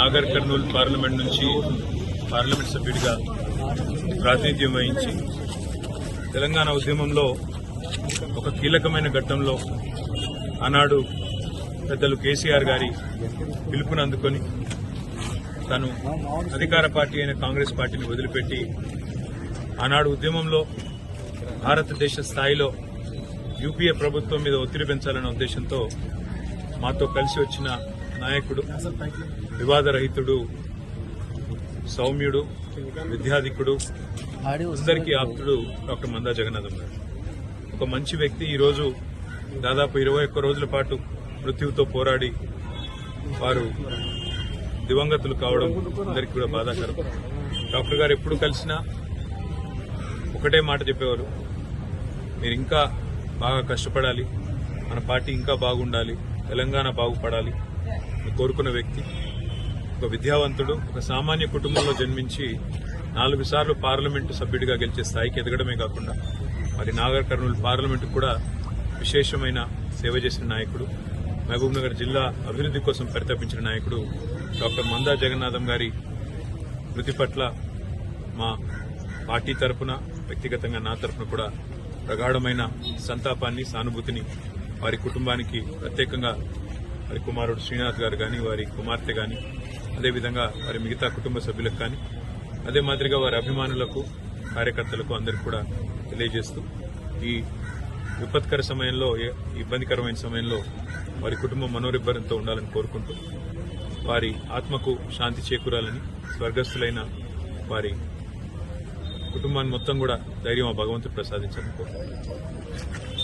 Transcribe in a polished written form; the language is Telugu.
నాగర్ కర్నూల్ పార్లమెంట్ నుంచి పార్లమెంట్ సభ్యుడిగా ప్రాతినిధ్యం వహించి తెలంగాణ ఉద్యమంలో ఒక కీలకమైన ఘట్టంలో ఆనాడు పెద్దలు కేసీఆర్ గారి పిలుపును అందుకొని తను అధికార పార్టీ అయిన కాంగ్రెస్ పార్టీని వదిలిపెట్టి ఆనాడు ఉద్యమంలో భారతదేశ స్థాయిలో యూపీఏ ప్రభుత్వం మీద ఒత్తిడి పెంచాలనే ఉద్దేశంతో మాతో కలిసి వచ్చిన నాయకుడు, వివాదరహితుడు, సౌమ్యుడు, విద్యాధికుడు, అందరికీ ఆప్తుడు డాక్టర్ మందా జగన్నాథం గారు. ఒక మంచి వ్యక్తి. ఈరోజు దాదాపు 21 రోజుల పాటు మృత్యువుతో పోరాడి వారు దివంగతులు కావడం అందరికీ కూడా బాధాకరం. డాక్టర్ గారు ఎప్పుడు కలిసినా ఒకటే మాట చెప్పేవారు, మీరు ఇంకా బాగా కష్టపడాలి, మన పార్టీ ఇంకా బాగుండాలి, తెలంగాణ బాగుపడాలి కోరుకున్న వ్యక్తి. ఒక విద్యావంతుడు, ఒక సామాన్య కుటుంబంలో జన్మించి 4 సార్లు పార్లమెంటు సభ్యుడిగా గెలిచే స్థాయికి ఎదగడమే కాకుండా మరి నాగర్ కర్నూలు పార్లమెంటు కూడా విశేషమైన సేవ చేసిన నాయకుడు, మహబూబ్ నగర్ జిల్లా అభివృద్ధి కోసం పరితపించిన నాయకుడు డాక్టర్ మందా జగన్నాథం గారి మృతి పట్ల మా పార్టీ తరఫున, వ్యక్తిగతంగా నా తరఫున కూడా ప్రగాఢమైన సంతాపాన్ని, సానుభూతిని వారి కుటుంబానికి, ప్రత్యేకంగా వారి కుమారుడు శ్రీనాథ్ గారు కానీ, వారి కుమార్తె కానీ, అదేవిధంగా వారి మిగతా కుటుంబ సభ్యులకు కానీ, అదే మాదిరిగా వారి అభిమానులకు, కార్యకర్తలకు అందరికీ కూడా తెలియజేస్తూ ఈ విపత్కర సమయంలో, ఇబ్బందికరమైన సమయంలో వారి కుటుంబం మనోరిబ్బరంతో ఉండాలని కోరుకుంటూ వారి ఆత్మకు శాంతి చేకూరాలని, స్వర్గస్థులైన వారి కుటుంబాన్ని మొత్తం కూడా ధైర్యం ఆ భగవంతుడు ప్రసాదించాలని కోరుకుంటున్నాను.